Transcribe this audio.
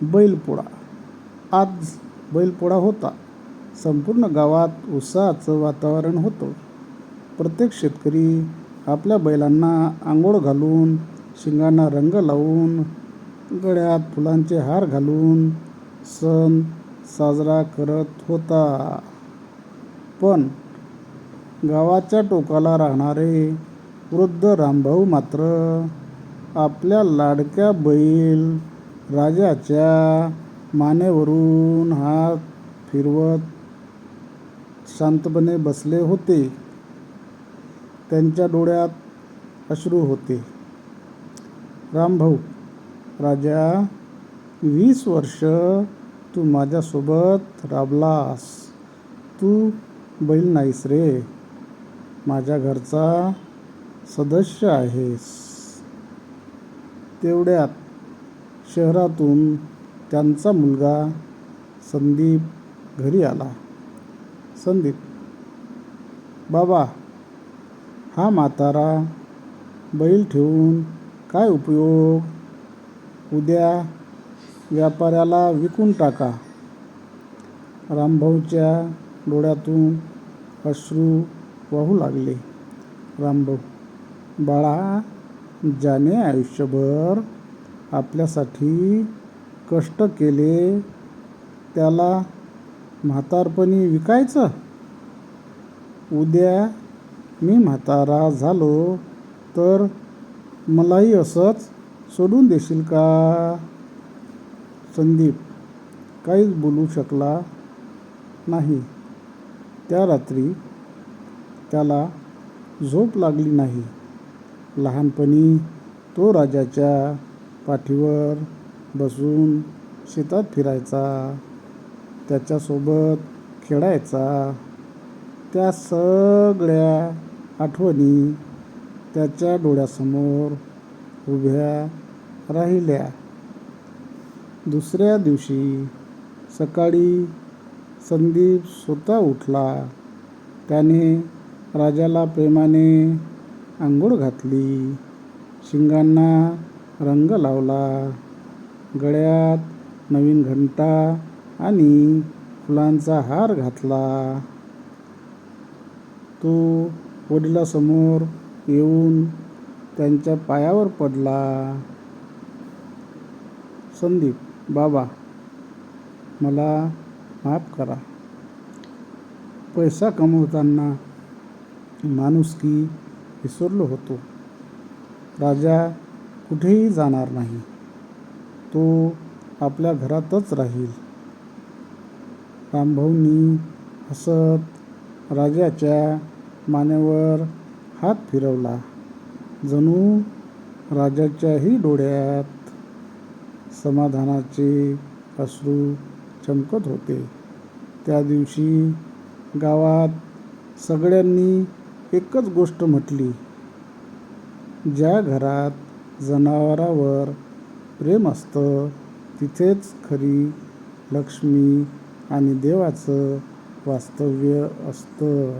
बैलपोळा. आज बैलपोळा होता. संपूर्ण गावात उत्साहाचं वातावरण होतं. प्रत्येक शेतकरी आपल्या बैलांना आंघोळ घालून, शिंगांना रंग लावून, गळ्यात फुलांचे हार घालून सण साजरा करत होता. पण गावाच्या टोकाला राहणारे वृद्ध रामभाऊ मात्र आपल्या लाडक्या बैल राजाच्या मानेवरून हात फिरवत शांतपणे बसले होते. त्यांच्या डोळ्यात अश्रू होते. रामभाऊ, राजा, 20 वर्ष तू माझ्यासोबत राबलास. तू बैल नाहीस रे, माझ्या घरचा सदस्य आहेस. तेवढ्यात शहरातून त्यांचा मुलगा संदीप घरी आला. संदीप, बाबा, हा म्हातारा बैल ठेवून काय उपयोग? उद्या व्यापाऱ्याला विकून टाका. रामभाऊच्या डोळ्यातून अश्रू वाहू लागले. रामभाऊ, बाळा, ज्याने आयुष्यभर आपल्यासाठी कष्ट केले त्याला म्हातारपणी विकायचं? उद्या मी म्हातारा झालो तर मलाही असंच सोडून देशील का? संदीप काहीच बोलू शकला नाही. त्या रात्री त्याला झोप लागली नाही. लहानपणी तो राजाच्या पाठीवर बसून शेतात फिरायचा, त्याच्यासोबत खेळायचा. त्या सगळ्या आठवणी त्याच्या डोळ्यासमोर उभ्या राहिल्या. दुसऱ्या दिवशी सकाळी संदीप स्वतः उठला. त्याने राजाला प्रेमाने आंघोळ घातली, शिंगांना रंग लावला, गळ्यात नवीन घंटा आणि फुलांचा हार घातला. तो वडिलांसमोर येऊन त्यांच्या पायावर पडला. संदीप, बाबा, मला माफ करा. पैसा कमवताना माणुसकी विसरलो होतो. राजा कुठेही जाणार नाही, तो आपल्या घरातच राहील. रामभाऊंनी हसत राजाच्या मानेवर हात फिरवला. जणू राजाच्याही डोळ्यात समाधानाचे अश्रू चमकत होते. त्या दिवशी गावात सगळ्यांनी एकच गोष्ट म्हटली, ज्या घरात जनावरांवर प्रेम असतं तिथेच खरी लक्ष्मी आणि देवाचं वास्तव्य असतं.